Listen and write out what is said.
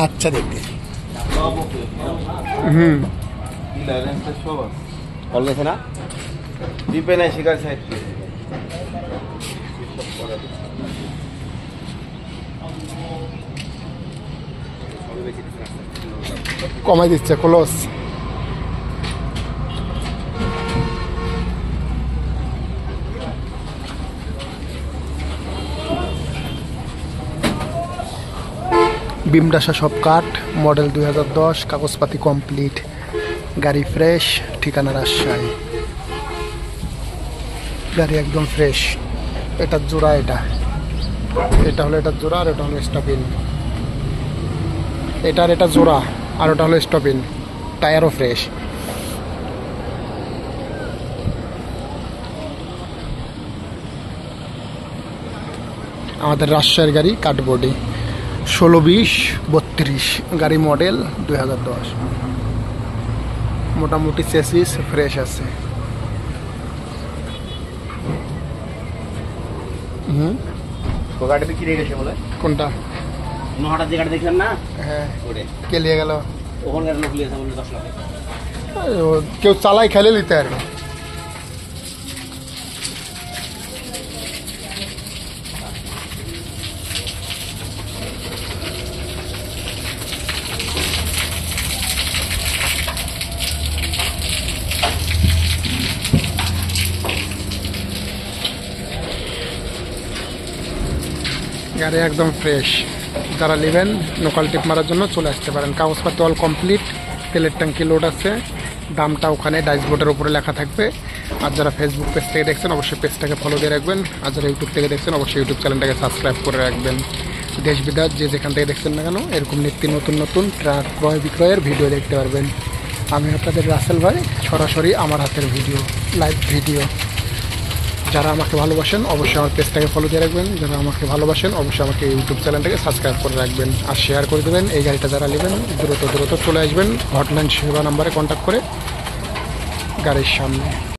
আচ্ছা দেখি না দ্বীপে নাই শিকার সাইড কমাই দিচ্ছে ক্লোজ। বিমডাসা সব কাঠ, মডেল 2010, কাগজপাতি কমপ্লিট, গাড়ি ফ্রেশ, ঠিকানা রাজশাহী, গাড়ি একদম ফ্রেশ। এটার জোড়া, এটা হলো এটার জোড়া, আর এটা হলো স্টপিন। এটার এটা জোড়া, আর ওটা হলো স্টপিন। টায়ারও ফ্রেশ। আমাদের রাজশাহীর গাড়ি, কাঠবডি, 16-20-32, গাড়ি মডেল 2010। মোটামুটি চেসিস ফ্রেশ আছে। গাড়ি বিক্রি হয়ে গেছে বলে। কোনটা? হঠাৎ যে গাড়ি দেখলেন না, হ্যাঁ কে নিয়ে গেল? ওখানে গাড়ি লোক লিয়েছে বলে 10 লাখে। কেউ চালাই খেলে নিতে আর গাড়ি একদম ফ্রেশ। যারা নেবেন লোকাল টিপ মারার জন্য চলে আসতে পারেন। কাগজপত্র অল কমপ্লিট, তেলের ট্যাঙ্কি লোড আছে, দামটা ওখানে ডাইসবোর্ডের উপরে লেখা থাকবে। আর যারা ফেসবুক পেজ থেকে দেখছেন অবশ্যই পেজটাকে ফলো দিয়ে রাখবেন। আর যারা ইউটিউব থেকে দেখছেন অবশ্যই ইউটিউব চ্যানেলটাকে সাবস্ক্রাইব করে রাখবেন। দেশ বিদেশ যে যেখান থেকে দেখছেন না কেন এরকম নিত্য নতুন নতুন ট্রাক ক্রয় বিক্রয়ের ভিডিও দেখতে পারবেন। আমি আপনাদের রাসেল ভাই, সরাসরি আমার হাতের ভিডিও, লাইভ ভিডিও। যারা আমাকে ভালোবাসেন অবশ্যই আমার পেজটাকে ফলো দিয়ে রাখবেন। যারা আমাকে ভালোবাসেন অবশ্যই আমাকে ইউটিউব চ্যানেলটাকে সাবস্ক্রাইব করে রাখবেন আর শেয়ার করে দেবেন। এই গাড়িটা যারা নেবেন দ্রুত চলে আসবেন হটলাইন সেবা নাম্বারে কন্ট্যাক্ট করে গাড়ির সামনে।